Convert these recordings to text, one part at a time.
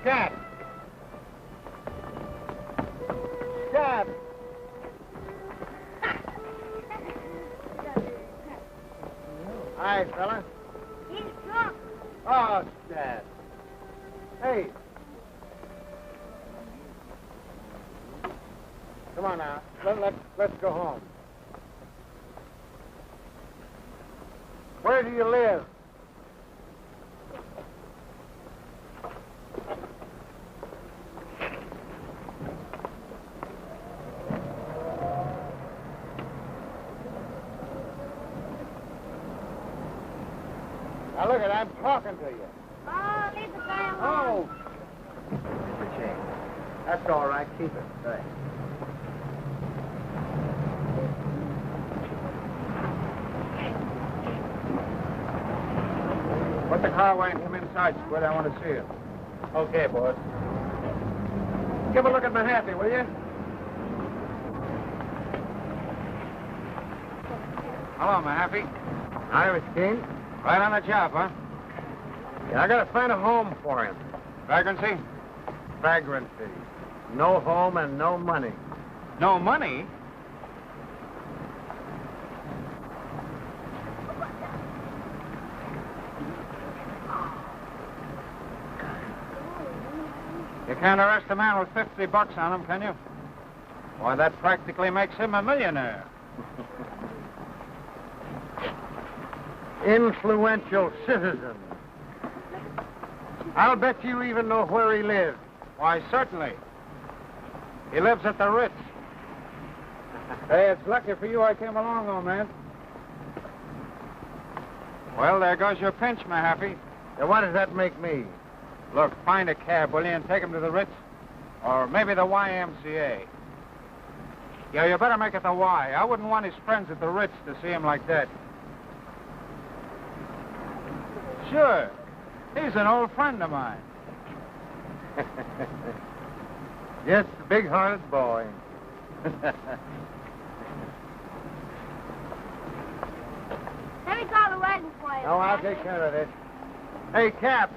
Scat! Scat! Hi, fella. He's drunk. Oh, Scat. Hey. Come on now. Let's go home. Where do you live? Now look I'm talking to you. Oh, leave the guy alone. Oh! It's a change. That's all right. Keep it. Thanks. Put the car away and come inside, Squid. I want to see you. Okay, boss. Give a look at Mahaffey, will you? Hello, Mahaffey. Hi, Mr. Keane. Right on the job, huh? Yeah, I gotta find a home for him. Vagrancy? Vagrancy. No home and no money. No money? You can't arrest a man with $50 on him, can you? Why, that practically makes him a millionaire. Influential citizen. I'll bet you even know where he lives. Why, certainly. He lives at the Ritz. Hey, it's lucky for you I came along, old man. Well, there goes your pinch, Mahaffey. Now, what does that make me? Look, find a cab, will you, and take him to the Ritz? Or maybe the YMCA. Yeah, you better make it the Y. I wouldn't want his friends at the Ritz to see him like that. Sure. He's an old friend of mine. Just a big-hearted boy. Let me call the wagon for you. Oh, I'll take care of this. Hey, Cap.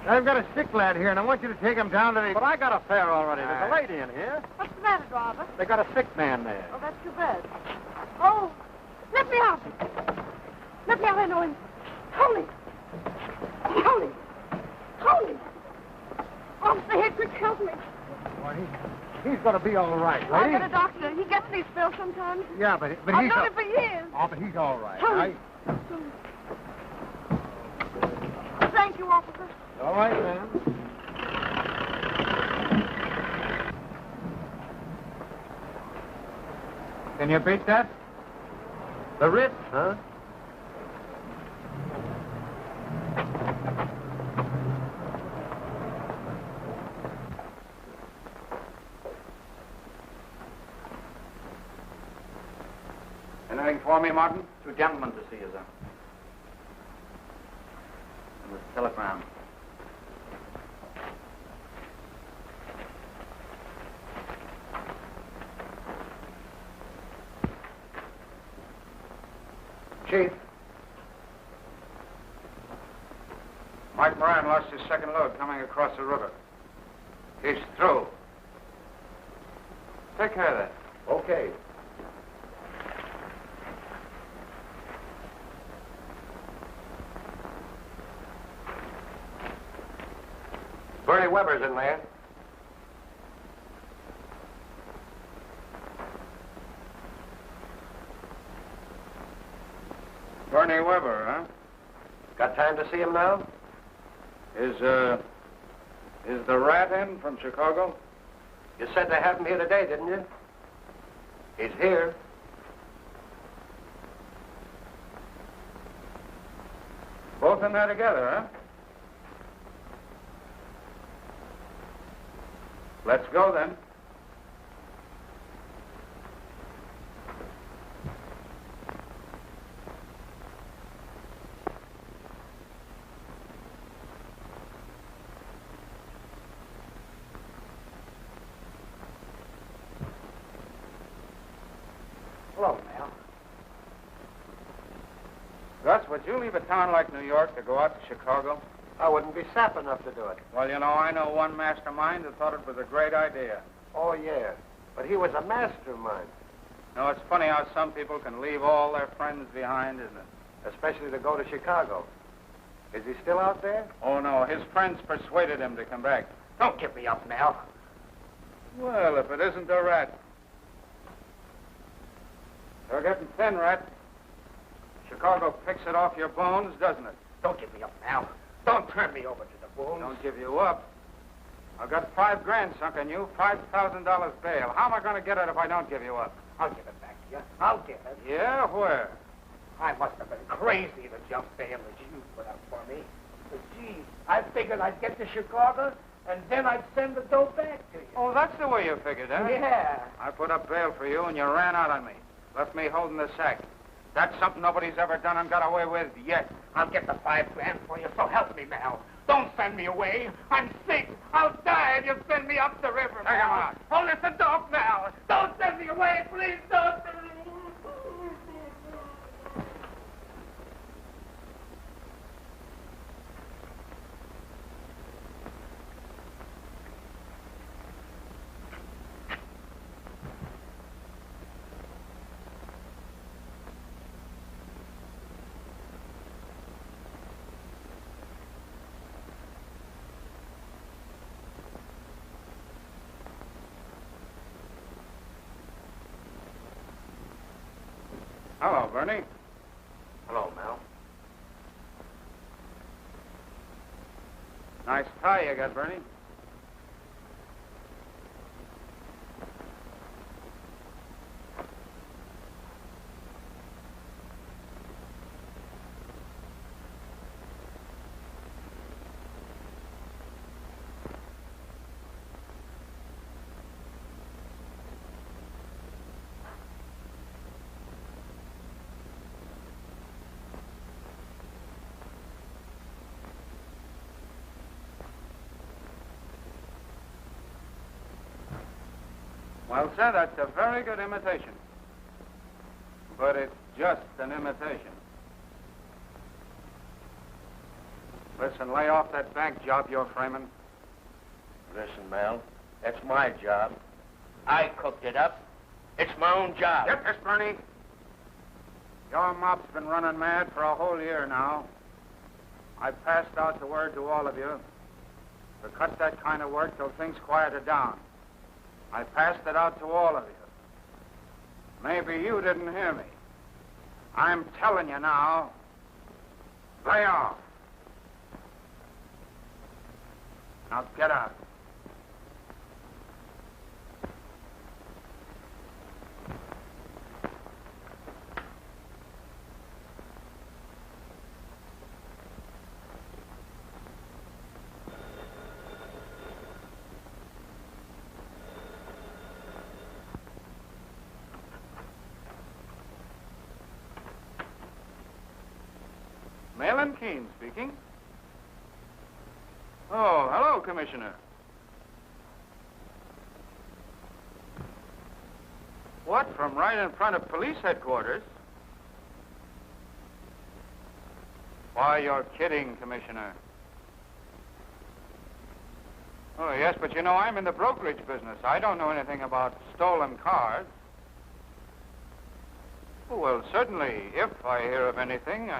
I've got a sick lad here, and I want you to take him down to the... But I got a fare already. There's a lady in here. What's the matter, Robert? They got a sick man there. Oh, that's too bad. Oh, let me out. Let me out, I know him. Tony. Tony. Tony. Officer Hickory, help me. Well, he's going to be all right, lady. I've got a doctor. He gets these pills sometimes. Yeah, but I've he's... known him for years. Oh, but he's all right. Tony. Thank you, officer. All right, ma'am. Can you beat that? The Ritz, huh? Anything for me, Martin? Two gentlemen to see you, sir. And the telegram. Chief. Mike Moran lost his second load coming across the river. He's through. Take care of that. Okay. Bernie Weber's in there. Bernie Weber, huh? Got time to see him now? Is the rat in from Chicago? You said they had him here today, didn't you? He's here. Both in there together, huh? Let's go, then. Hello, Mel. Gus, would you leave a town like New York to go out to Chicago? I wouldn't be sap enough to do it. Well, you know, I know one mastermind who thought it was a great idea. Oh, yeah. But he was a mastermind. You know, it's funny how some people can leave all their friends behind, isn't it? Especially to go to Chicago. Is he still out there? Oh, no. His friends persuaded him to come back. Don't give me up, Mel. Well, if it isn't a rat. You're getting thin, rat. Chicago picks it off your bones, doesn't it? Don't give me up, Mel. Don't turn me over to the wolves. Don't give you up. I've got $5,000 sunk in you, $5,000 bail. How am I going to get it if I don't give you up? I'll give it back to you. I'll give it. Yeah, where? I must have been crazy to jump bail as you put up for me. But, gee, I figured I'd get to Chicago, and then I'd send the dough back to you. Oh, that's the way you figured, huh? Yeah. I put up bail for you, and you ran out on me. Left me holding the sack. That's something nobody's ever done and got away with yet. I'll get the $5,000 for you, so help me, Mel. Don't send me away. I'm sick. I'll die if you send me up the river, Take him Mel. out. Oh, listen, don't, Mel. Don't send me away, please. Don't. Hello, Bernie. Hello, Mel. Nice tie you got, Bernie. Well, sir, that's a very good imitation. But it's just an imitation. Listen, lay off that bank job you're framing. Listen, Mel, that's my job. I cooked it up. It's my own job. Get this, Bernie. Your mob's been running mad for a whole year now. I passed out the word to all of you to cut that kind of work till things quieted down. I passed it out to all of you. Maybe you didn't hear me. I'm telling you now, lay off. Now get out. Mahlon Keane speaking. Oh, hello, Commissioner. What, from right in front of police headquarters? Why, you're kidding, Commissioner. Oh, yes, but you know, I'm in the brokerage business. I don't know anything about stolen cars. Oh, well, certainly, if I hear of anything...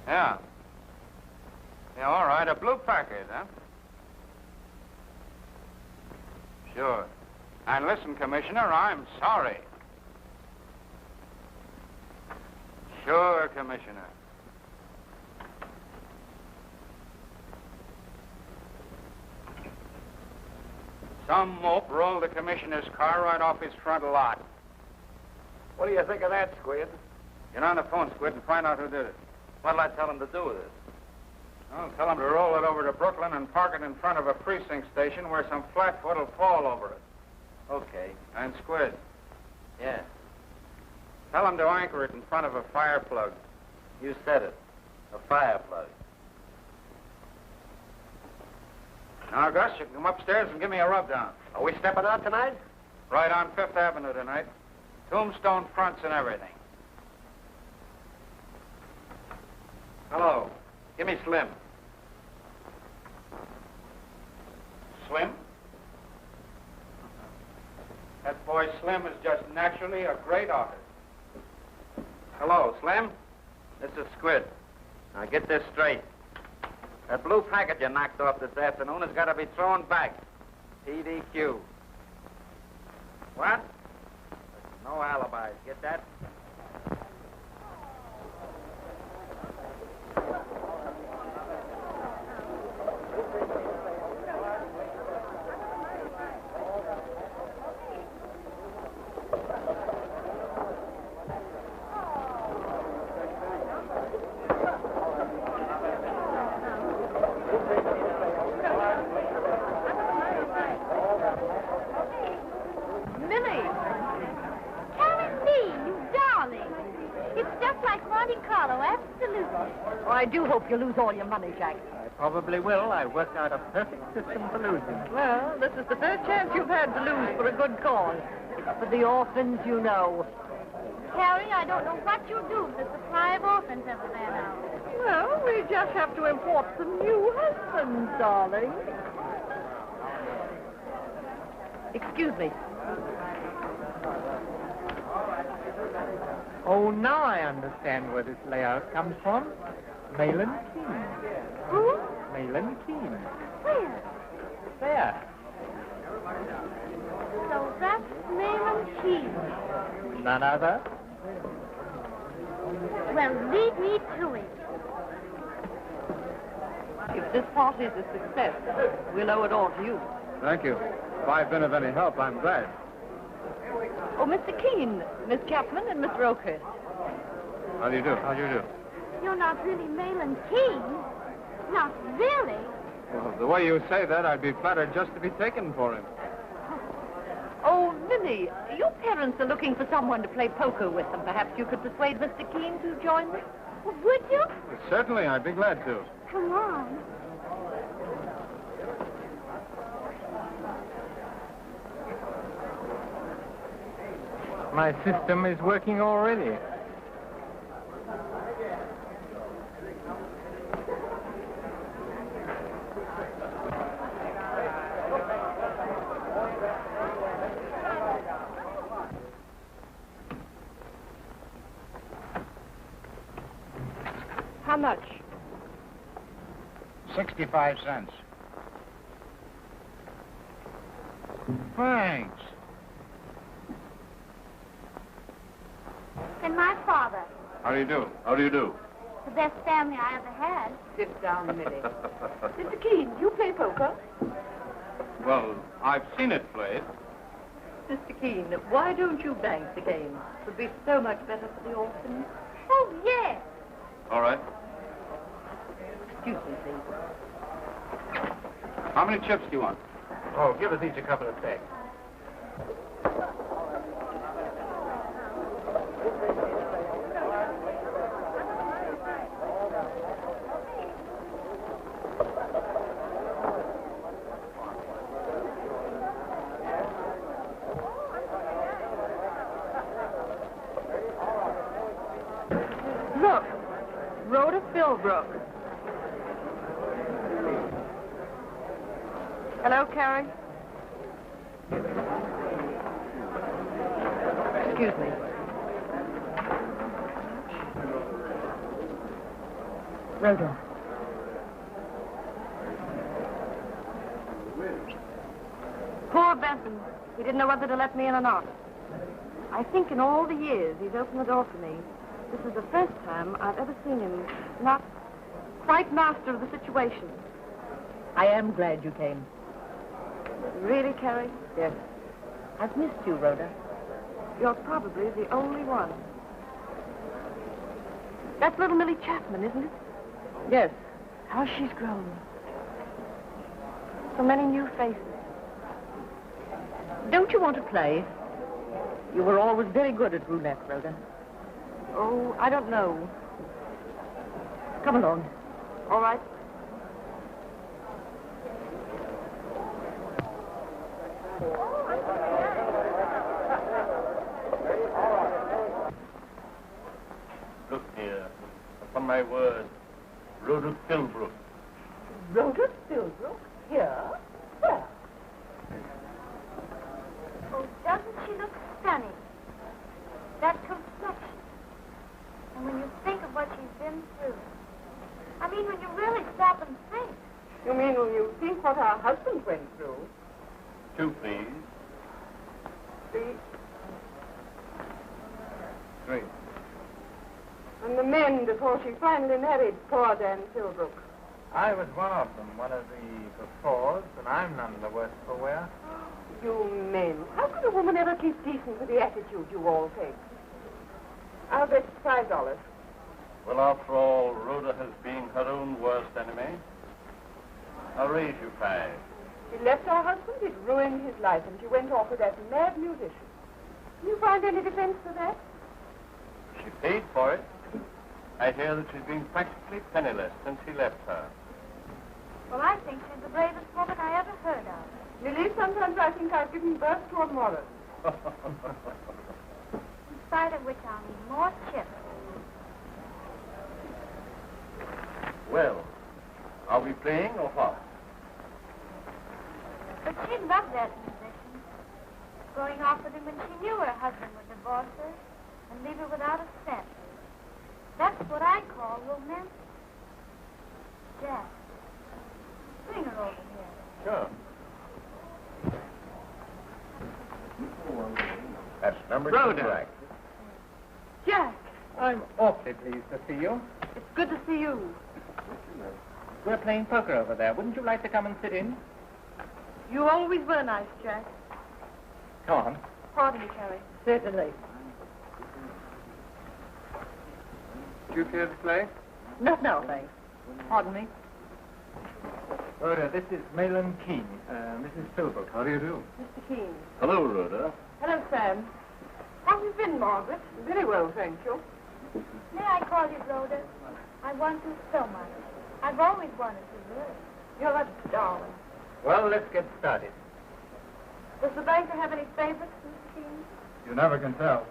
Yeah. Yeah, all right. A blue package, huh? Sure. And listen, Commissioner, I'm sorry. Sure, Commissioner. Some mope rolled the Commissioner's car right off his front lot. What do you think of that, Squid? Get on the phone, Squid, and find out who did it. What'll I tell him to do with it? Well, tell him to roll it over to Brooklyn and park it in front of a precinct station where some flatfoot will fall over it. Okay. And Squid, Yeah. tell him to anchor it in front of a fire plug. You said it. A fire plug. Now, Gus, you can come upstairs and give me a rub-down. Are we stepping out tonight? Right on Fifth Avenue tonight. Tombstone fronts and everything. Hello. Give me Slim. Slim? That boy Slim is just naturally a great artist. Hello, Slim. This is Squid. Now get this straight. That blue packet you knocked off this afternoon has got to be thrown back. TDQ. What? No alibis. Get that? I do hope you lose all your money, Jack. I probably will. I worked out a perfect system for losing. Well, this is the first chance you've had to lose for a good cause. It's for the orphans, you know. Harry, I don't know what you'll do if the supply of orphans ever ran out. Well, we just have to import some new husbands, darling. Excuse me. Oh, now I understand where this layout comes from. Mahlon Keane. Who? Mahlon Keane. Where? There. So that's Mahlon Keane. None other. Well, lead me to it. If this party is a success, we'll owe it all to you. Thank you. If I've been of any help, I'm glad. Oh, Mr. Keane, Miss Chapman, and Mr. Oakhurst. How do you do? How do you do? You're not really Mahlon Keane. Not really. Well, the way you say that, I'd be flattered just to be taken for him. Oh, Minnie, your parents are looking for someone to play poker with them. Perhaps you could persuade Mr. Keane to join them? Well, would you? Certainly, I'd be glad to. Come on. My system is working already. How much? 65 cents. Thanks. And my father. How do you do? How do you do? The best family I ever had. Sit down, Minnie. Mr. Keane, you play poker? Well, I've seen it played. Mr. Keane, why don't you bank the game? It would be so much better for the orphans. Oh, yes. All right. Excuse me, please. How many chips do you want? Oh, give us each a couple of sticks. Look, Rhoda Philbrooke. Hello, Carrie. Excuse me. Rhoda. Poor Benson. He didn't know whether to let me in or not. I think in all the years he's opened the door for me, this is the first time I've ever seen him not quite master of the situation. I am glad you came. Really, Carrie? Yes. I've missed you, Rhoda. You're probably the only one. That's little Millie Chapman, isn't it? Yes. How she's grown. So many new faces. Don't you want to play? You were always very good at roulette, Rhoda. Oh, I don't know. Come along. All right. Look here. Upon my word, Rhoda Philbrooke. Rhoda Philbrooke? Here? Where? Oh, doesn't she look stunning? That complexion. And when you think of what she's been through. I mean, when you really stop and think. You mean when you think what our husband went through? 2, please. 3. 3. And the men before she finally married poor Dan Philbrooke. I was one of them, one of the befores, and I'm none the worse for wear. You men. How could a woman ever keep decent with the attitude you all take? I'll bet $5. Well, after all, Rhoda has been her own worst enemy. I'll raise you 5. She left her husband, it ruined his life, and she went off with that mad musician. Can you find any defense for that? She paid for it. I hear that she's been practically penniless since he left her. Well, I think she's the bravest woman I ever heard of. Lily, sometimes I think I've given birth to a moral. In spite of which I'll need more chips. Well, are we playing or what? But she loved that musician. Going off with him when she knew her husband would divorce her and leave her without a cent. That's what I call romantic. Jack, bring her over here. Sure. That's number Rhoda. 2 track. Jack, I'm awfully pleased to see you. it's good to see you. We're playing poker over there. Wouldn't you like to come and sit in? You always were nice, Jack. Come on. Pardon me, Carrie. Certainly. Do you care to play? Not now, thanks. Pardon me. Rhoda, this is Mahlon Keane, Mrs. Philbrooke. How do you do? Mr. Keane. Hello, Rhoda. Hello, Sam. How have you been, Margaret? Very well, thank you. May I call you Rhoda? I want to so much. I've always wanted to, really. You're a darling. Well, let's get started. Does the banker have any favorites, Mr. Keane? You never can tell.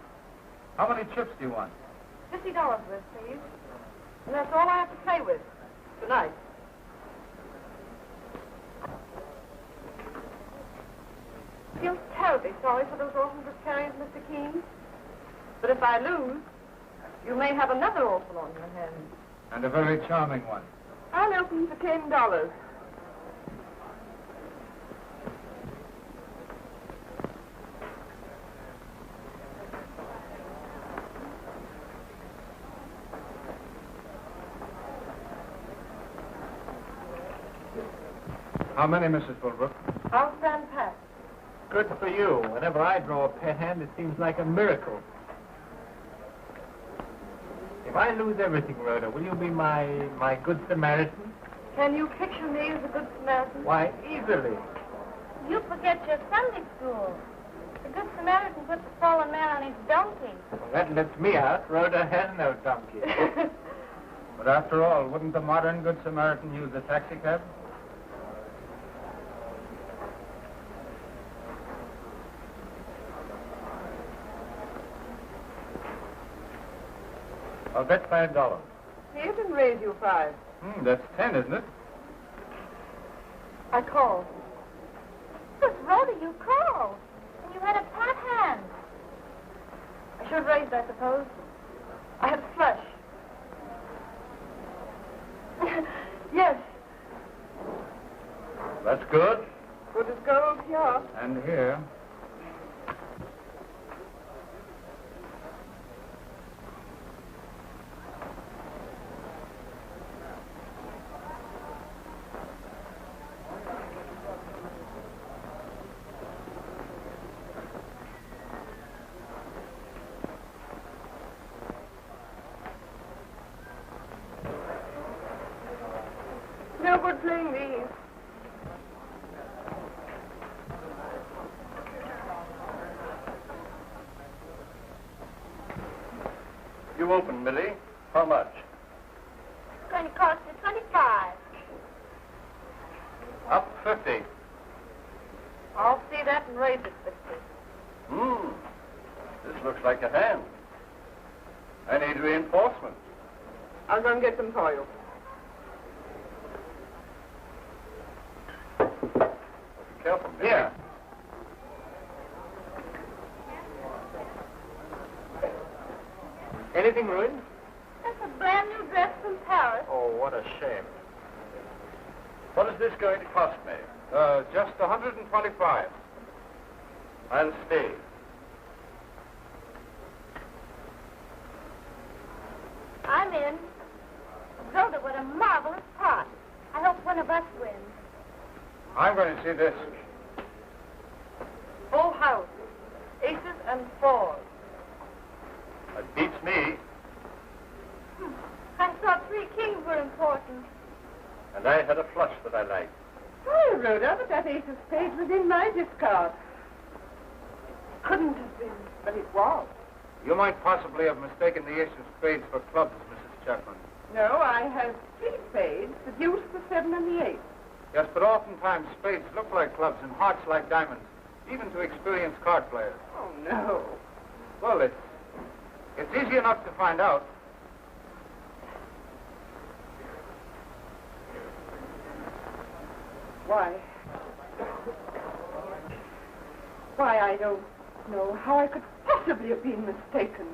How many chips do you want? $50 worth, please. And that's all I have to play with. Tonight. I feel terribly sorry for those orphans of carriers, Mr. Keane. But if I lose, you may have another orphan on your hands. And a very charming one. I'll open for $10. How many, Mrs. Philbrooke? I'll stand pat. Good for you. Whenever I draw a pet hand, it seems like a miracle. If I lose everything, Rhoda, will you be my good Samaritan? Can you picture me as a good Samaritan? Why, easily. You forget your Sunday school. The Good Samaritan puts the fallen man on his donkey. Well, that lets me out. Rhoda has no donkey. But after all, wouldn't the modern Good Samaritan use a taxi cab? I'll bet $5. Here can raise you 5. That's 10, isn't it? I call. But Rhoda, you called. And you had a pat hand. I should raise, I suppose. I have flush. Yes. That's good. Good as gold, yeah. And here. No good playing these. You open, Millie. How much? It's going to cost you 25. Up 50. I'll see that and raise it 50. This looks like a hand. I need reinforcements. I'll go and get them for you. Here. Anything ruined? That's a brand new dress from Paris. Oh, what a shame. What is this going to cost me? Just 125. I'll stay. I'm in. Rhoda, what a marvelous part. I hope one of us wins. I'm going to see this. Full house. Aces and fours. That beats me. I thought 3 kings were important. And I had a flush that I liked. Sorry, Rhoda, but that ace of spades was in my discard. Couldn't have been, but it was. You might possibly have mistaken the ace of spades for clubs, Mrs. Chapman. No, I have 3 spades, the deuce, the 7, and the 8. Yes, but oftentimes spades look like clubs and hearts like diamonds, even to experienced card players. Oh, no. Well, it's easy enough to find out. Why, I don't know how I could possibly have been mistaken.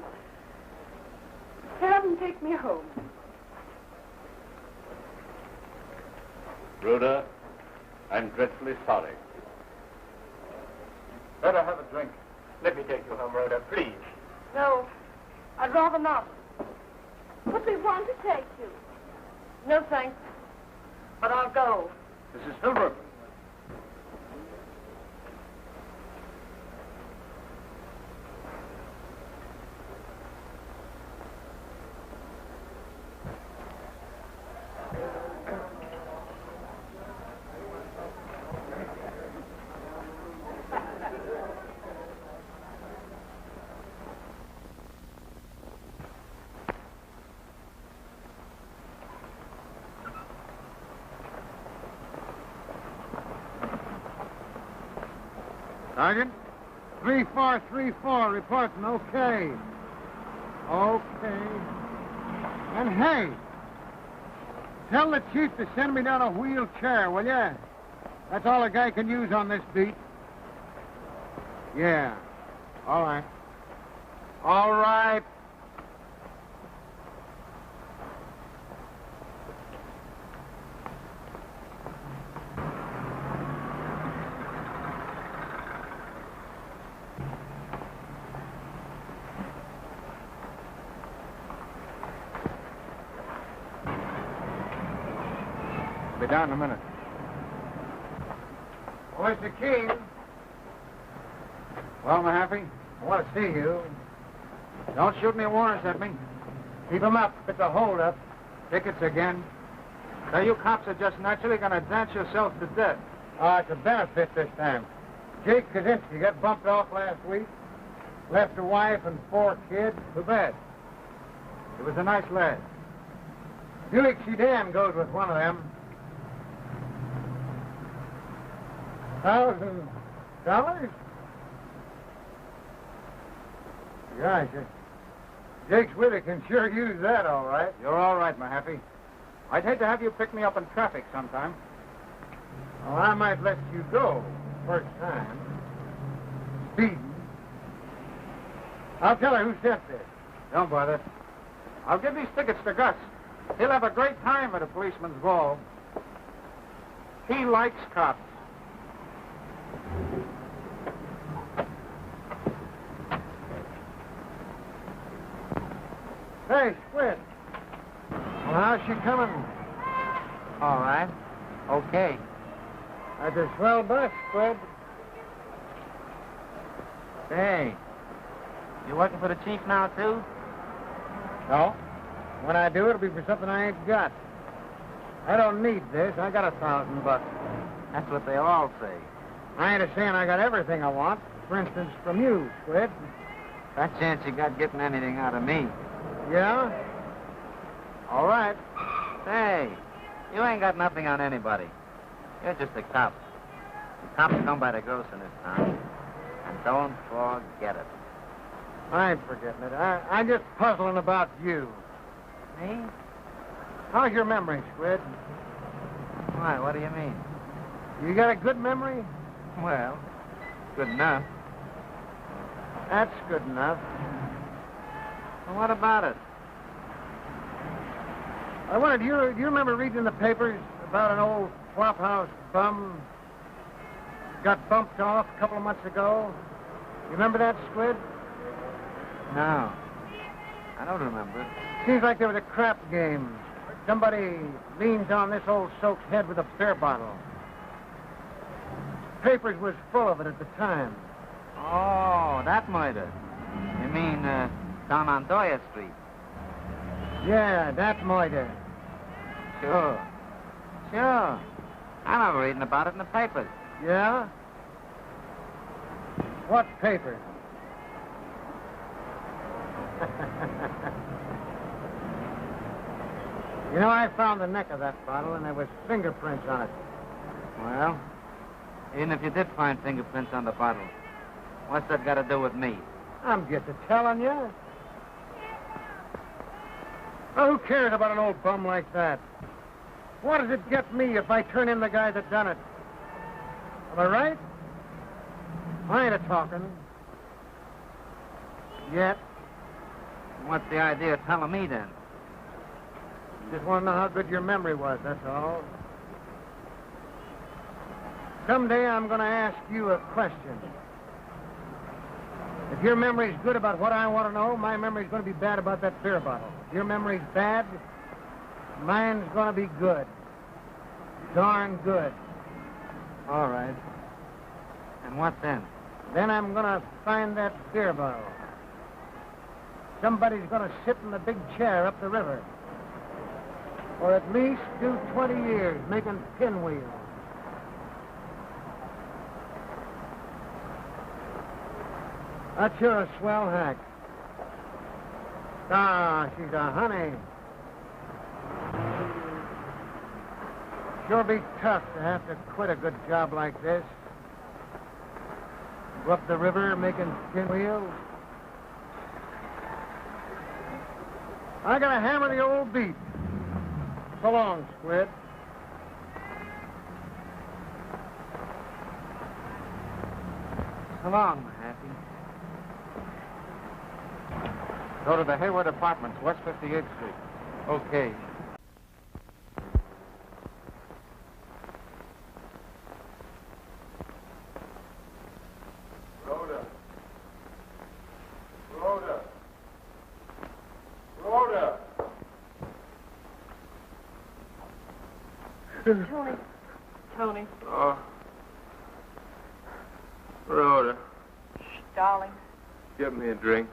Sam, take me home. Rhoda, I'm dreadfully sorry. Better have a drink. Let me take you home, Rhoda, please. No, I'd rather not. But we want to take you. No, thanks. But I'll go. Mrs. Philbrooke. Sergeant, 3434, reporting okay. Okay. And hey, tell the chief to send me down a wheelchair, will ya? That's all a guy can use on this beat. Yeah. All right. All right. Be down in a minute. Oh, Mr. Keane. Well, Mahaffey, I want to see you. Don't shoot any warrants at me. Keep 'em up. It's a hold-up. Tickets again. So you cops are just naturally going to dance yourselves to death. Oh, it's a benefit this time. Jake Kaczynski got bumped off last week. Left a wife and 4 kids. Too bad. He was a nice lad. Buick sedan goes with one of them. $1,000? Gosh, Jake's Widow can sure use that, all right. You're all right, Mahaffey. I'd hate to have you pick me up in traffic sometime. Well, I might let you go first time. Speeding. I'll tell her who sent this. Don't bother. I'll give these tickets to Gus. He'll have a great time at a policeman's ball. He likes cops. Hey, Squid. Well, how's she coming? All right. Okay. That's a swell bus, Squid. Say, you working for the chief now, too? No. When I do, it'll be for something I ain't got. I don't need this. I got $1,000. That's what they all say. I ain't a-saying I got everything I want. For instance, from you, Squid. That chance you got getting anything out of me. Yeah? All right. Say, you ain't got nothing on anybody. You're just a cop. Cops come by the gross in this town. And don't forget it. I ain't forgetting it. I'm just puzzling about you. Me? How's your memory, Squid? Why, what do you mean? You got a good memory? Well, good enough. That's good enough. Well, what about it? I wondered, do you remember reading in the papers about an old flophouse bum got bumped off a couple of months ago? You remember that, Squid? No. I don't remember it. Seems like there was a crap game. Somebody leans on this old soak's head with a beer bottle. Papers was full of it at the time. Oh, that murder. You mean, down on Doyer Street? Yeah, that murder. Sure. Sure. I remember reading about it in the papers. Yeah? What paper? You know, I found the neck of that bottle, and there was fingerprints on it. Well, even if you did find fingerprints on the bottle, what's that got to do with me? I'm just telling you. Well, who cares about an old bum like that? What does it get me if I turn in the guy that done it? Am I right? I ain't a-talking. Yet. What's the idea of telling me, then? Just want to know how good your memory was, that's all. Someday I'm going to ask you a question. If your memory's good about what I want to know, my memory's going to be bad about that beer bottle. If your memory's bad, mine's going to be good. Darn good. All right. And what then? Then I'm going to find that beer bottle. Somebody's going to sit in the big chair up the river. Or at least do 20 years making pinwheels. That's sure a swell hack. Ah, she's a honey. Sure be tough to have to quit a good job like this. Go up the river making pinwheels. I gotta hammer the old beat. So long, Squid. So long, Happy. Go to the Hayward Apartments, West 58th Street. Okay. Rhoda. Rhoda. Rhoda. Tony. Tony. Oh. Rhoda, Shh, darling. get me a drink.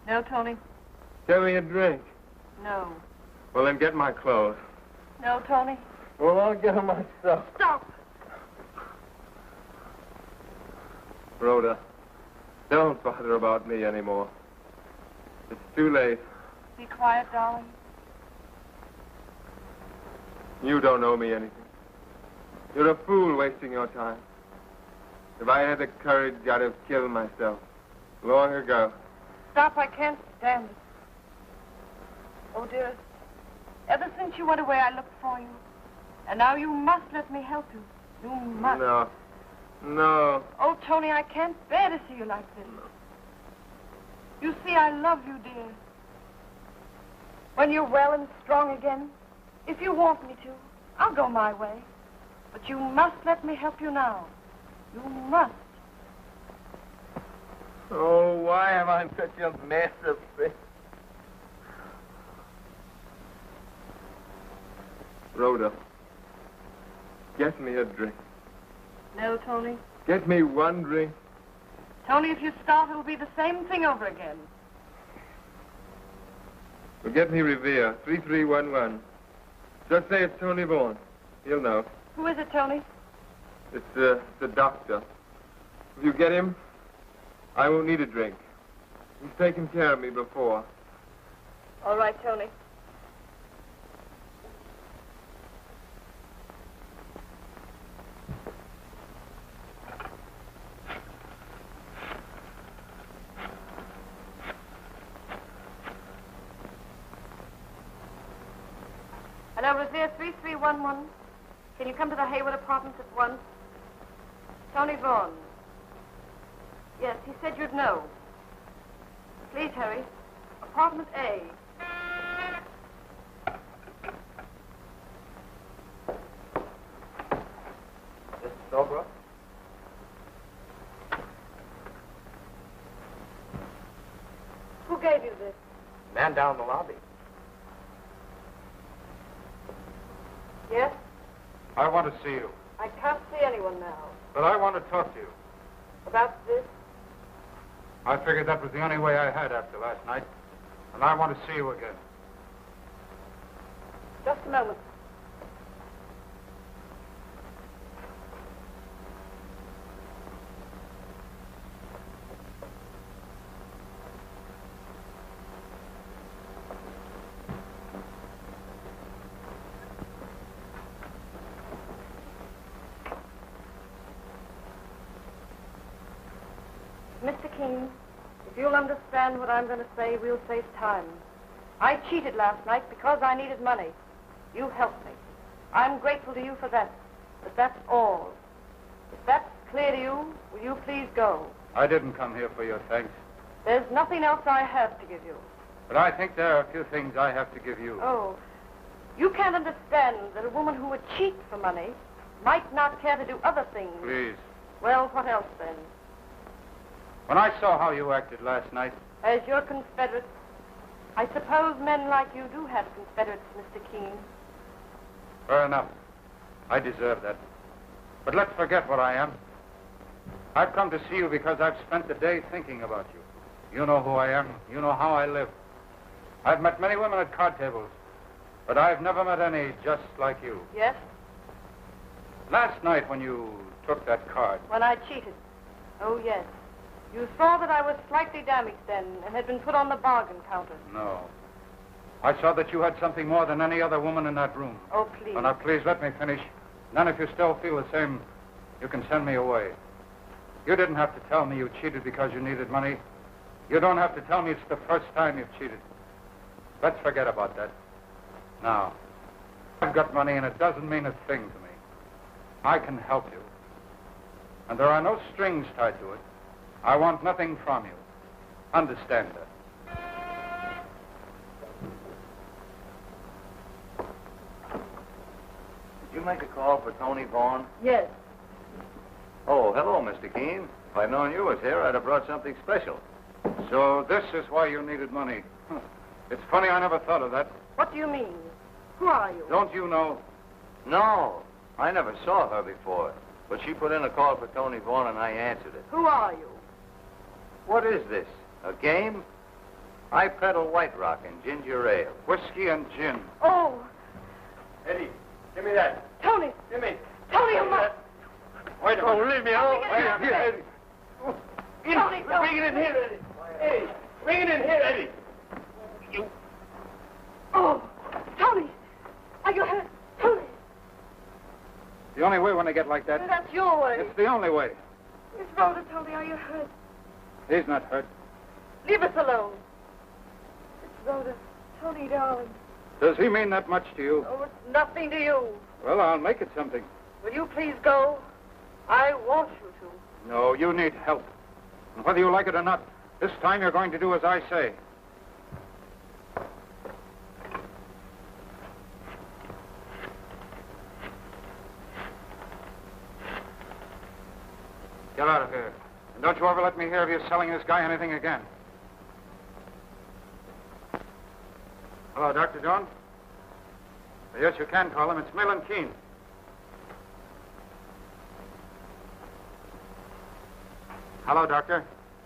No, Tony. Get me a drink. No. Well, then get my clothes. No, Tony. Well, I'll get them myself. Stop. Rhoda, don't bother about me anymore. It's too late. Be quiet, darling. You don't owe me anything. You're a fool wasting your time. If I had the courage, I'd have killed myself long ago. Stop. I can't stand it. Oh, dearest. Ever since you went away, I looked for you. And now you must let me help you. You must. No. No. Oh, Tony, I can't bear to see you like this. You see, I love you, dear. When you're well and strong again, if you want me to, I'll go my way. But you must let me help you now. You must. Oh, why am I such a mess of things? Rhoda, get me a drink. No, Tony. Get me one drink. Tony, if you start, it'll be the same thing over again. Well, get me Revere, 3311. Just say it's Tony Vaughan. He'll know. Who is it, Tony? It's the doctor. If you get him, I won't need a drink. He's taken care of me before. All right, Tony. Hello, Revere 3311. Can you come to the Hayward Apartments at once? Tony Vaughan. Yes, he said you'd know. Please, Harry. Apartment A. Mr. Philbrooke? Who gave you this? Man down in the lobby. Yes? I want to see you. I can't see anyone now. But I want to talk to you. About this? I figured that was the only way I had after last night. And I want to see you again. Just a moment. Mr. Keane, if you'll understand what I'm going to say, we'll save time. I cheated last night because I needed money. You helped me. I'm grateful to you for that. But that's all. If that's clear to you, will you please go? I didn't come here for your thanks. There's nothing else I have to give you. But I think there are a few things I have to give you. Oh, you can't understand that a woman who would cheat for money might not care to do other things. Please. Well, what else then? When I saw how you acted last night, As your confederate, I suppose men like you do have confederates, Mr. Keane. fair enough. I deserve that. But let's forget what I am. I've come to see you because I've spent the day thinking about you. You know who I am. You know how I live. I've met many women at card tables, but I've never met any just like you. Yes? Last night when you took that card, When I cheated. Oh, yes. You saw that I was slightly damaged then and had been put on the bargain counter. no. I saw that you had something more than any other woman in that room. Oh, please. Oh, now, please, let me finish. Then if you still feel the same, you can send me away. You didn't have to tell me you cheated because you needed money. You don't have to tell me it's the first time you've cheated. Let's forget about that. Now, I've got money and it doesn't mean a thing to me. I can help you. And there are no strings tied to it. I want nothing from you. Understand that. Did you make a call for Tony Vaughan? Yes. Oh, hello, Mr. Keane. If I'd known you was here, I'd have brought something special. So this is why you needed money. It's funny I never thought of that. What do you mean? Who are you? Don't you know? No, I never saw her before. But she put in a call for Tony Vaughan, and I answered it. Who are you? What is this? A game? I peddle White Rock and ginger ale. Whiskey and gin. Oh, Eddie, give me that. Tony. Give me. Tony, you must. Wait a minute. Oh, leave me alone. Let me get Here, it. Eddie. Tony, no. Bring it in here, Eddie. Eddie, bring it in here, Eddie. You. Oh, Tony. Are you hurt? Tony. The only way when I get like that, That's your way. it's the only way. Miss Rhoda, Tony, are you hurt? He's not hurt. Leave us alone. Miss Rhoda, Tony, darling. Does he mean that much to you? Oh, it's nothing to you. Well, I'll make it something. Will you please go? I want you to. No, you need help. And whether you like it or not, this time you're going to do as I say. Get out of here. And don't you ever let me hear of you selling this guy anything again. Hello, Dr. John? Yes, you can call him. It's Mahlon Keane. Hello, Doctor.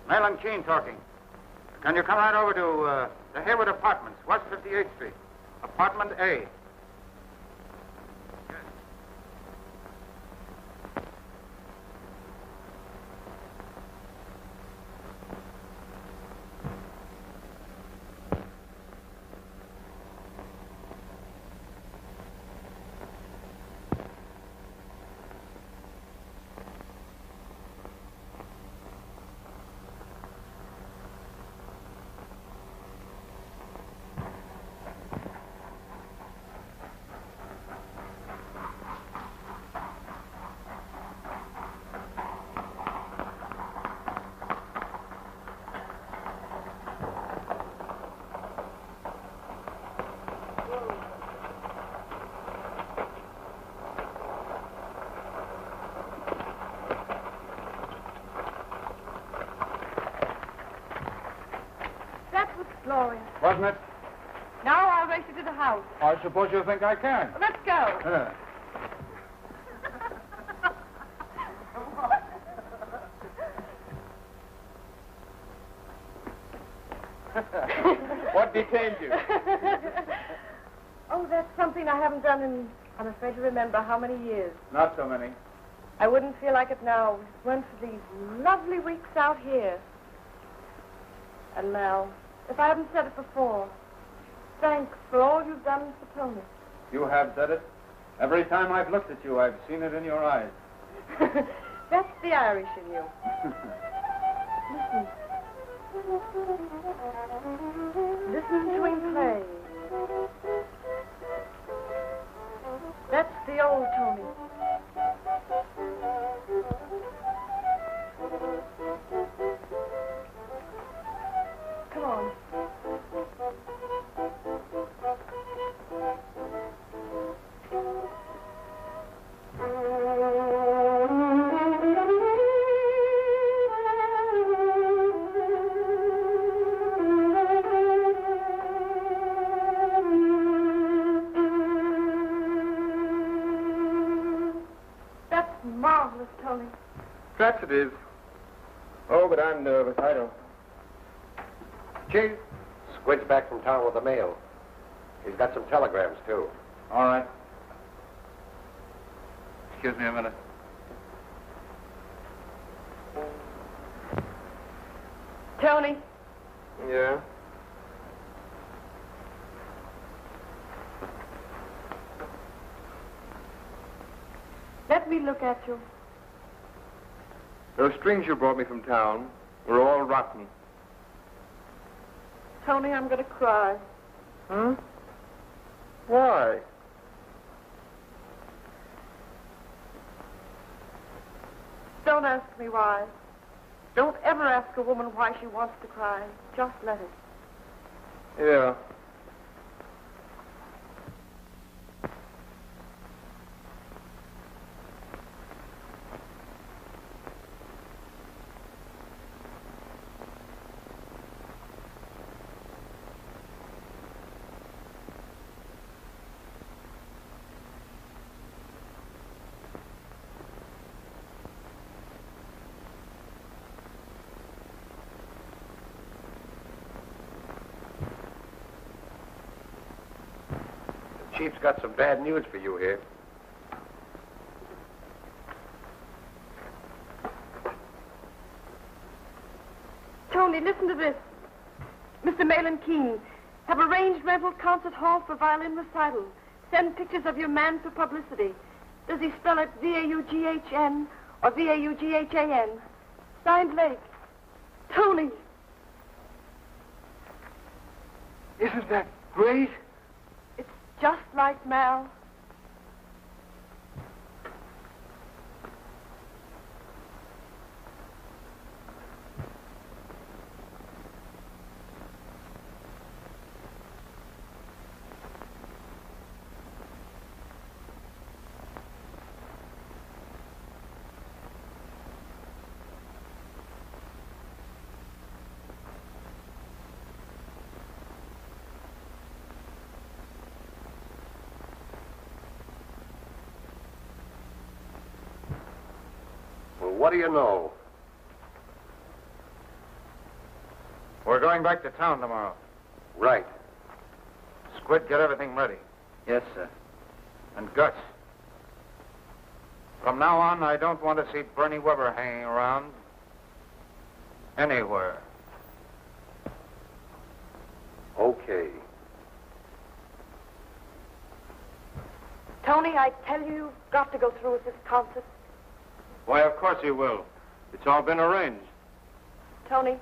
Mahlon Keane talking. Can you come right over to the Hayward Apartments, West 58th Street, Apartment A? glorious. Wasn't it? Now I'll race you to the house. I suppose you think I can. Let's go. What detained you? Oh, that's something I haven't done in, I'm afraid to remember how many years. Not so many. I wouldn't feel like it now if it weren't for these lovely weeks out here. And Mel, if I haven't said it before, thanks for all you've done for Tony. You have said it. Every time I've looked at you, I've seen it in your eyes. That's the Irish in you. Listen. Listen to him play. That's the old Tony. Come on. Marvelous, Tony. Perhaps it is. Oh, but I'm nervous. I don't. Chief, Squid's back from town with the mail. He's got some telegrams, too. All right. Excuse me a minute. Tony. Yeah? Let me look at you. Those strings you brought me from town were all rotten. Tony, I'm going to cry. Huh? Why? Don't ask me why. Don't ever ask a woman why she wants to cry. Just let it. Yeah. Chief's got some bad news for you here. Tony, listen to this. Mr. Mahlon Keane, have arranged rental concert hall for violin recital. Send pictures of your man for publicity. Does he spell it V-A-U-G-H-N or V-A-U-G-H-A-N? Signed Lake. Tony. Isn't that great? It's just like Mal. What do you know? We're going back to town tomorrow. Right. Squid, get everything ready. Yes, sir. And Gus. From now on, I don't want to see Bernie Weber hanging around anywhere. Okay. Tony, I tell you, you've got to go through with this concert. Why, of course he will. It's all been arranged. Tony,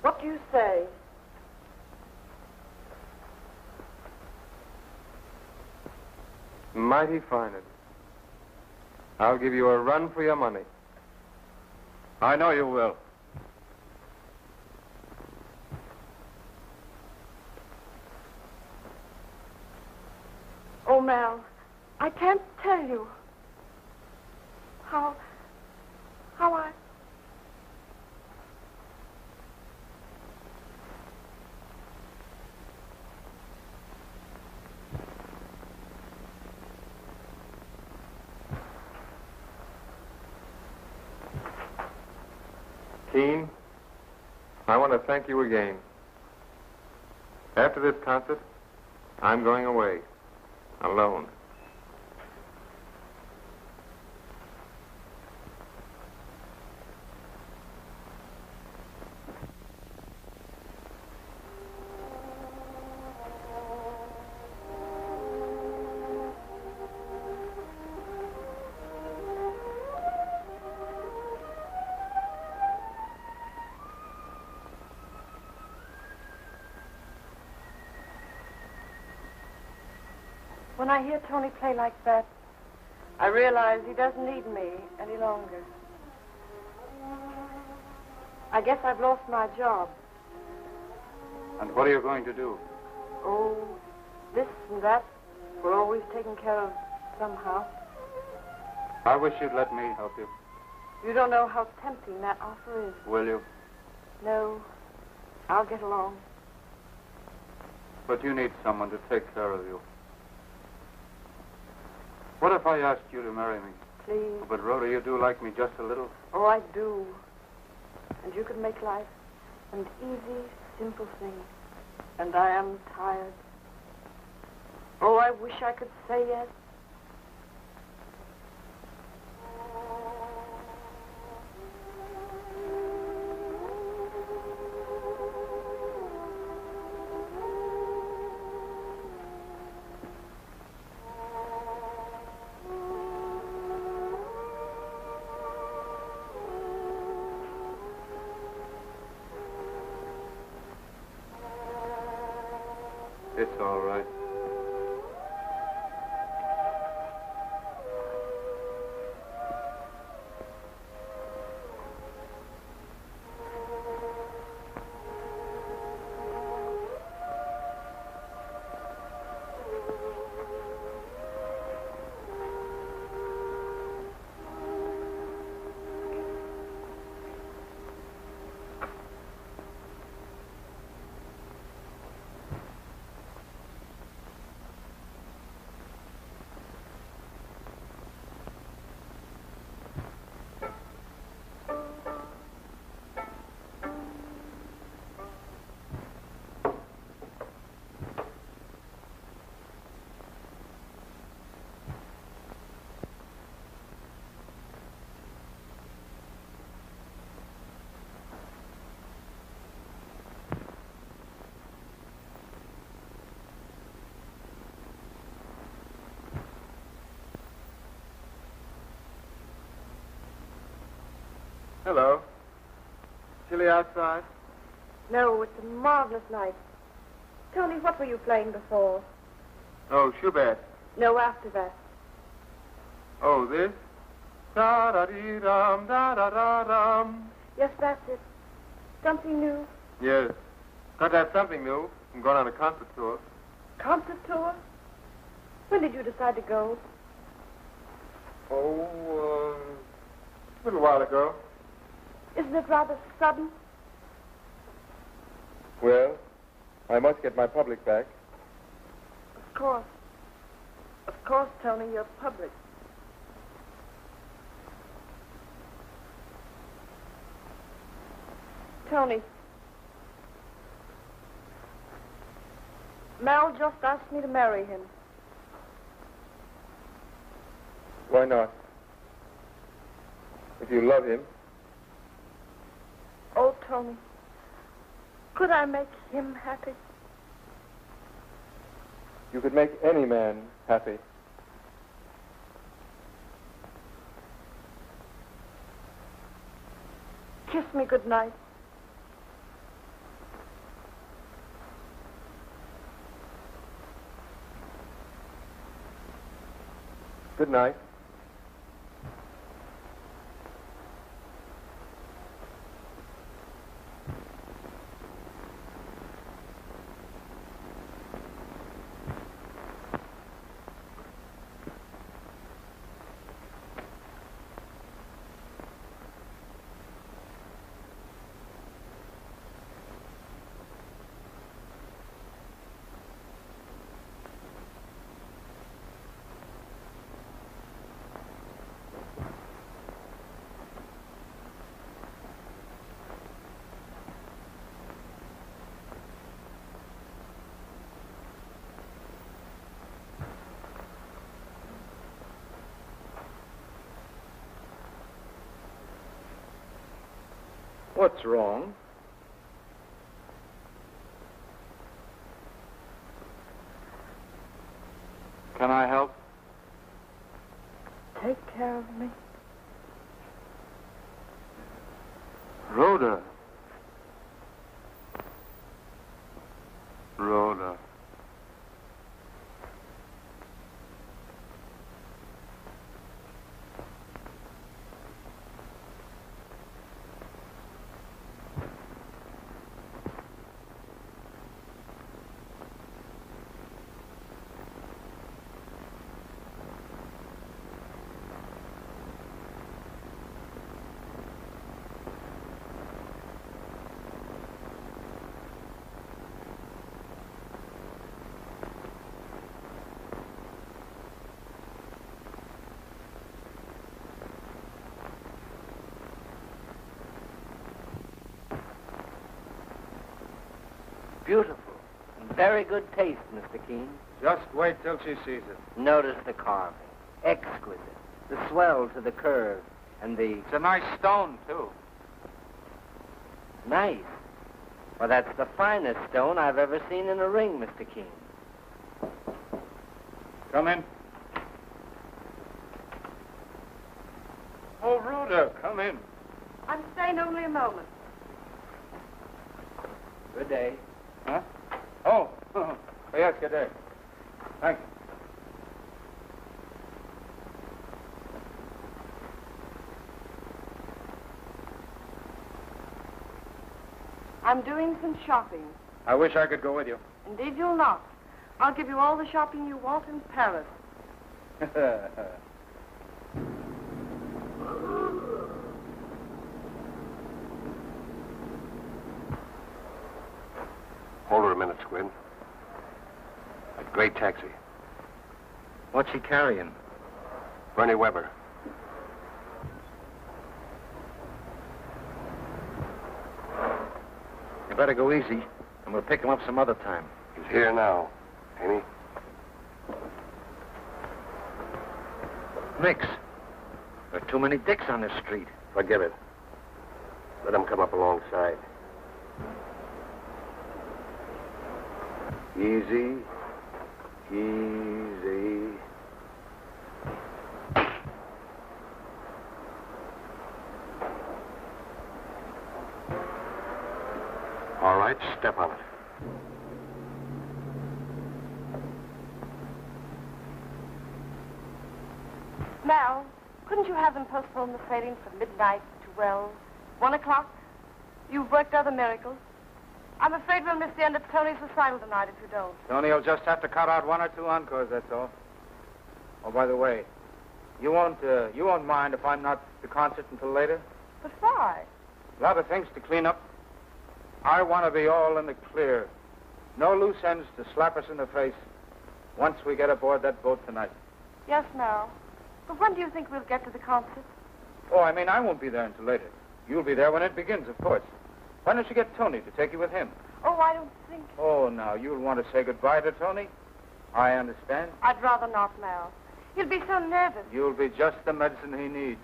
what do you say? Mighty fine it. I'll give you a run for your money. I know you will. Oh, Mal, I can't tell you how I... Keane, I want to thank you again. After this concert, I'm going away. Alone. When I hear Tony play like that, I realize he doesn't need me any longer. I guess I've lost my job. And what are you going to do? Oh, this and that, we're always taken care of somehow. I wish you'd let me help you. You don't know how tempting that offer is. Will you? No, I'll get along. But you need someone to take care of you. What if I asked you to marry me? Please. But, Rhoda, you do like me just a little. Oh, I do. And you could make life an easy, simple thing. And I am tired. Oh, I wish I could say yes. It's all right. Hello. Chilly outside? No, it's a marvelous night. Tony, what were you playing before? Oh, Schubert. No, after that. Oh, this? Da-da-dee-dum, da-da-da-dum. Yes, that's it. Something new. Yes. Got to have something new. I'm going on a concert tour. Concert tour? When did you decide to go? Oh, a little while ago. Isn't it rather sudden? Well, I must get my public back. Of course. Of course, Tony, you're public. Tony. Mel just asked me to marry him. Why not? If you love him. Oh, Tony. Could I make him happy? You could make any man happy. Kiss me good night. Good night. What's wrong? Can I help? Take care of me. Rhoda. Rhoda. Beautiful. In very good taste, Mr. Keane. Just wait till she sees it. Notice the carving. Exquisite. The swell to the curve. And the... It's a nice stone, too. Nice. Well, that's the finest stone I've ever seen in a ring, Mr. Keane. Come in. Oh, Rhoda, come in. I'm staying only a moment. Good day. Huh? Oh, yes, good day. Thank you. I'm doing some shopping. I wish I could go with you. Indeed, you'll not. I'll give you all the shopping you want in Paris. Hold her a minute, Squid. A great taxi. What's she carrying? Bernie Weber. You better go easy, and we'll pick him up some other time. He's here now, ain't he? Mix. There are too many dicks on this street. Forgive it. Let him come up alongside. Easy. Easy. All right, step on it. Mal, couldn't you have them postpone the sailing from midnight to, 1 o'clock? You've worked other miracles. I'm afraid we'll miss the end of Tony's recital tonight if you don't. Tony will just have to cut out 1 or 2 encores, that's all. Oh, by the way, you won't mind if I'm not at the concert until later? But why? A lot of things to clean up. I want to be all in the clear. No loose ends to slap us in the face once we get aboard that boat tonight. Yes, Mal. But when do you think we'll get to the concert? Oh, I mean, I won't be there until later. You'll be there when it begins, of course. Why don't you get Tony to take you with him? Oh, I don't think... Oh, now, you'll want to say goodbye to Tony? I understand. I'd rather not, Mal. He'll be so nervous. You'll be just the medicine he needs.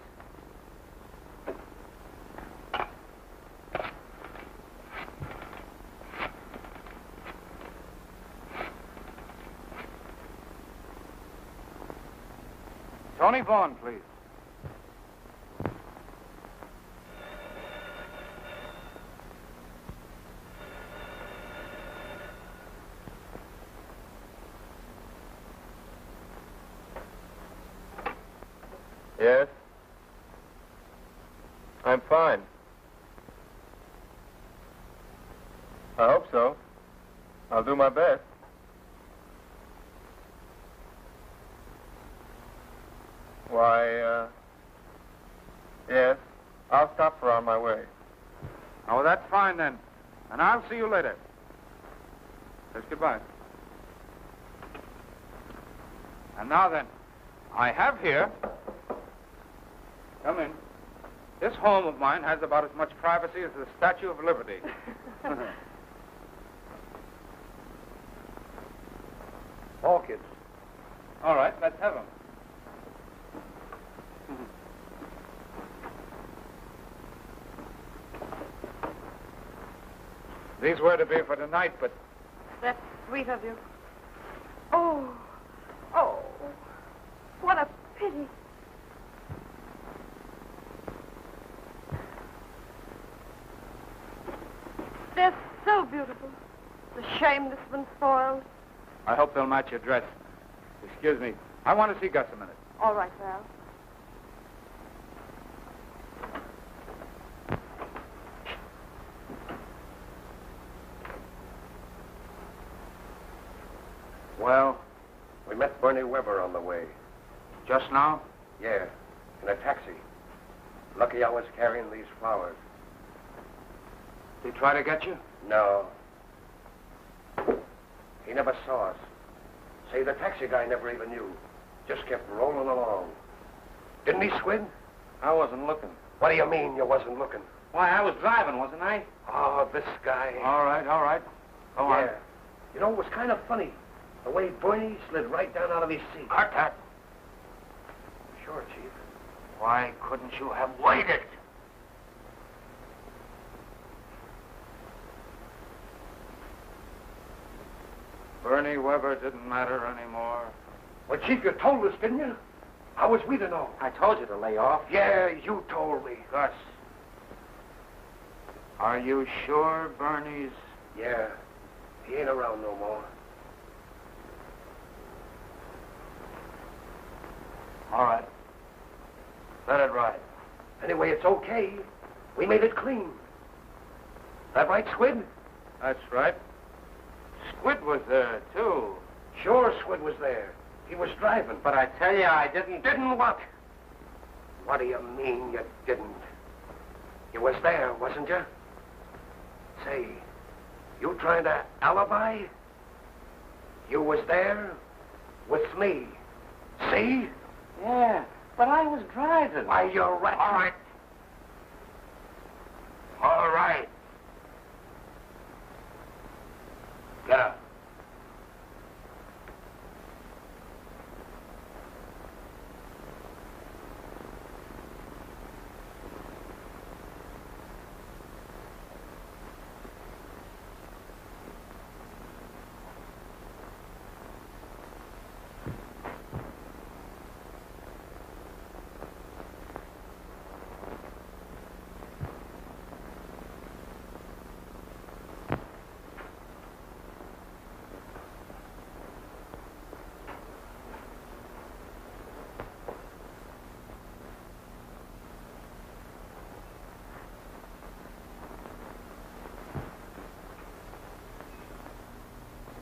Tony Vaughan, please. Yes? I'm fine. I hope so. I'll do my best. Why, yes. I'll stop her on my way. Oh, that's fine, then. And I'll see you later. Just goodbye. And now, then, I have here... Come in. This home of mine has about as much privacy as the Statue of Liberty. Orchids. All right, let's have them. These were to be for tonight, but... That's sweet of you. Oh, what a pity. They're so beautiful. It's a shame this one's spoiled. I hope they'll match your dress. Excuse me. I want to see Gus a minute. All right, Val. Well, we met Bernie Weber on the way. Just now? Yeah, in a taxi. Lucky I was carrying these flowers. Did he try to get you? No. He never saw us. Say, the taxi guy never even knew. Just kept rolling along. Didn't he, Squid? I wasn't looking. What do you mean you wasn't looking? Why, I was driving, wasn't I? Oh, this guy. All right. Go on. Yeah. You know, it was kind of funny. The way Bernie slid right down out of his seat. Cut that. Sure, Chief. Why couldn't you have waited? Bernie Weber didn't matter anymore. Well, Chief, you told us, didn't you? How was we to know? I told you to lay off. Yeah, you told me. Gus, are you sure Bernie's... Yeah. He ain't around no more. All right. Let it ride. Anyway, it's okay. We made it clean. That right, Squid? That's right. Squid was there, too. Sure, Squid was there. He was driving. But I tell you, I didn't... Didn't what? What do you mean you didn't? You was there, wasn't you? Say, you trying to alibi? You was there with me. See? Yeah, but I was driving. Why, you're right. All right. All right. Get up.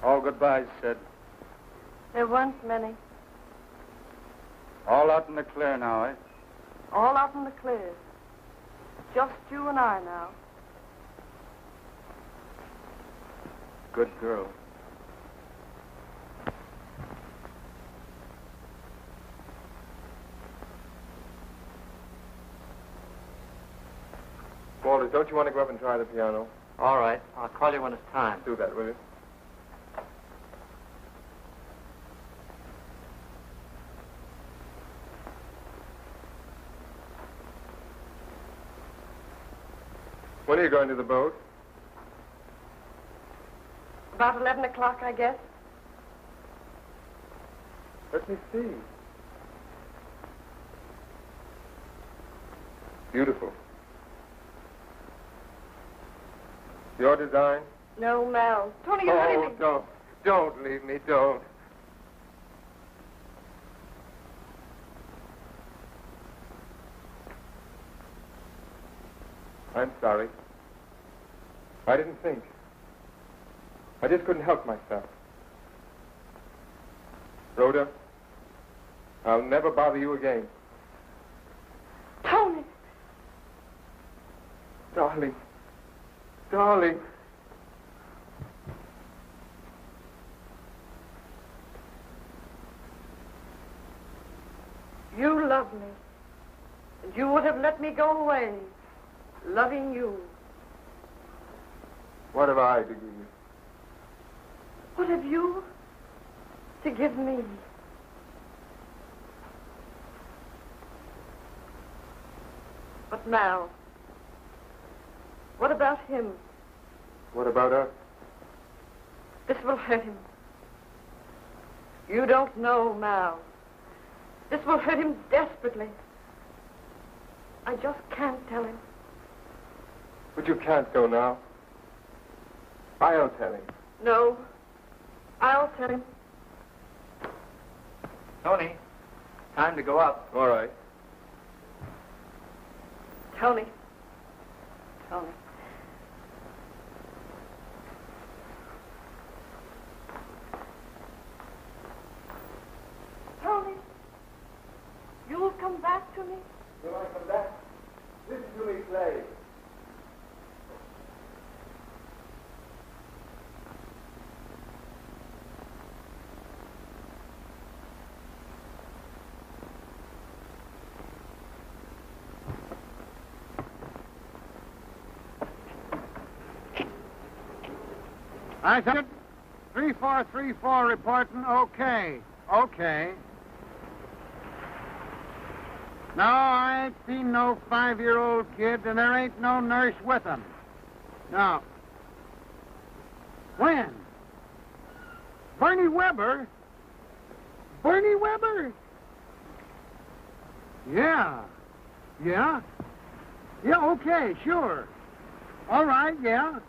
All goodbyes, Sid. There weren't many. All out in the clear now, eh? All out in the clear. Just you and I now. Good girl. Walter, don't you want to go up and try the piano? All right. I'll call you when it's time. Do that, will you? When are you going to the boat? About 11 o'clock, I guess. Let me see. Beautiful. Your design? No, Mel. Tony, you're hurting me. Don't leave me, don't. I'm sorry. I didn't think. I just couldn't help myself. Rhoda, I'll never bother you again. Tony! Darling. Darling. You love me. And you would have let me go away, loving you. What have I to give you? What have you to give me? But Mal, what about him? What about us? This will hurt him. You don't know, Mal. This will hurt him desperately. I just can't tell him. But you can't go now. I'll tell him. No. I'll tell him. Tony, time to go up. All right. Tony. Tony. Tony. You'll come back to me? Will I come back? Listen to me play. I said 3434 reporting okay. Okay. No, I ain't seen no 5-year-old kid, and there ain't no nurse with him. No. When? Bernie Weber? Bernie Weber? Yeah. Yeah? Yeah, okay, sure. All right, yeah.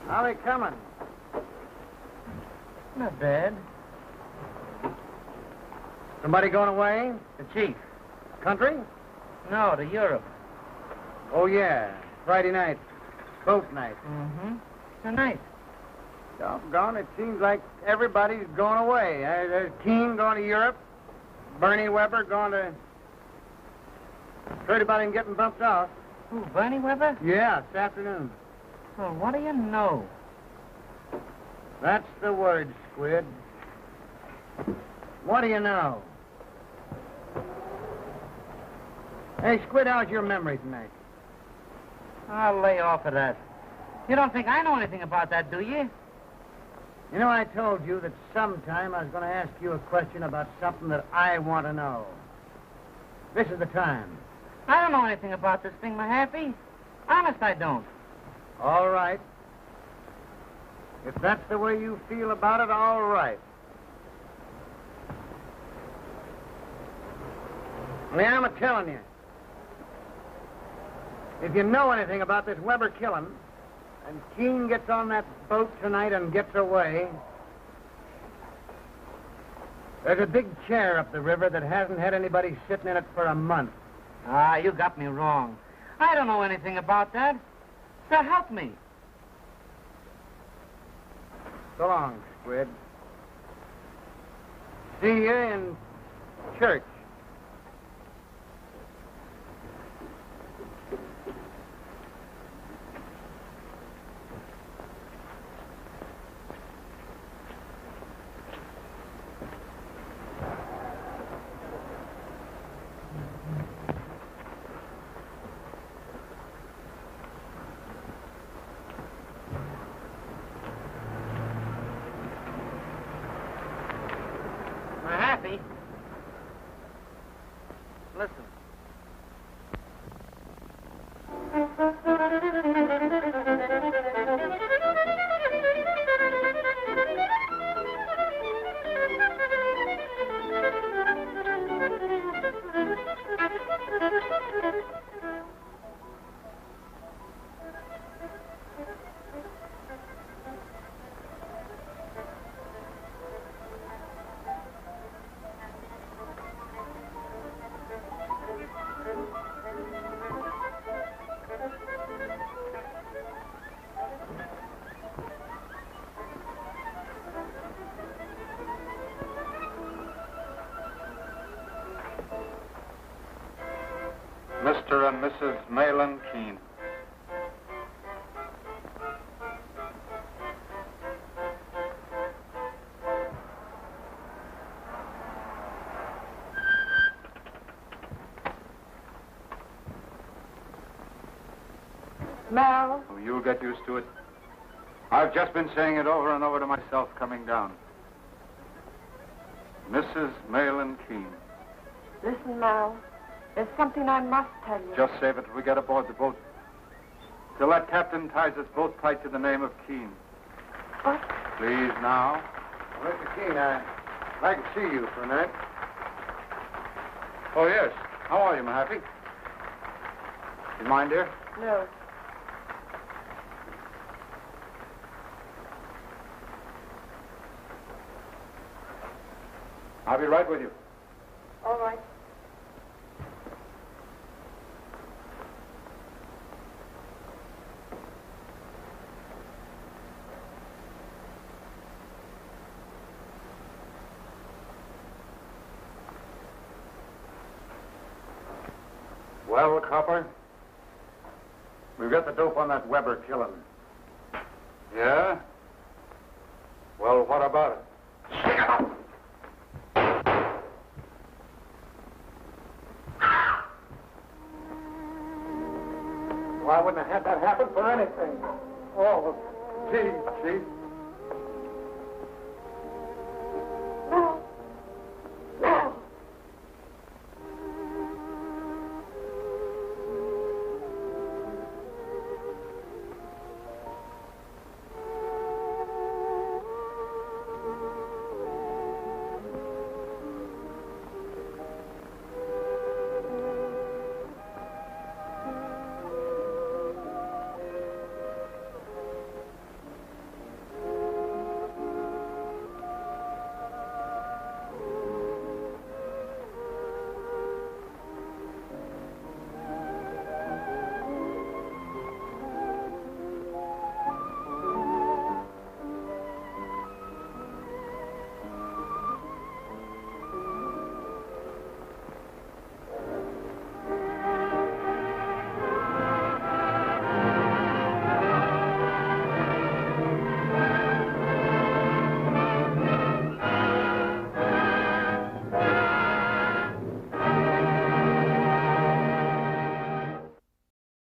How they coming? Not bad. Somebody going away? The chief. Country? No, to Europe. Oh, yeah. Friday night. Boat night. Mm-hmm. So nice. Doggone, it seems like everybody's going away. There's Keane going to Europe. Bernie Weber going to... Heard about him getting bumped off. Who, Bernie Weber? Yeah, this afternoon. Well, what do you know? That's the word, Squid. What do you know? Hey, Squid, how's your memory tonight? I'll lay off of that. You don't think I know anything about that, do you? You know, I told you that sometime I was going to ask you a question about something that I want to know. This is the time. I don't know anything about this thing, Mahaffey. Honest, I don't. All right. If that's the way you feel about it, all right. Only I'm a-telling you. If you know anything about this Weber killing, and Keane gets on that boat tonight and gets away, there's a big chair up the river that hasn't had anybody sitting in it for a month. Ah, you got me wrong. I don't know anything about that. So help me. So long, Squid. See you in church. Mahaffey. Listen. Mr. and Mrs. Mahlon Keane. Mal. Oh, you'll get used to it. I've just been saying it over and over to myself coming down. Mrs. Mahlon Keane. Listen, Mal. There's something I must tell you. Just save it till we get aboard the boat. Till that captain ties us both tight to the name of Keane. What? Please, now. Mr. Keane, I'd like to see you for a minute. Oh, yes. How are you, my happy? You mind, dear? No. I'll be right with you. All right. Well, Copper, we've got the dope on that Weber killing. Yeah? Well, what about it? Well, I wouldn't have had that happen for anything. Oh, gee.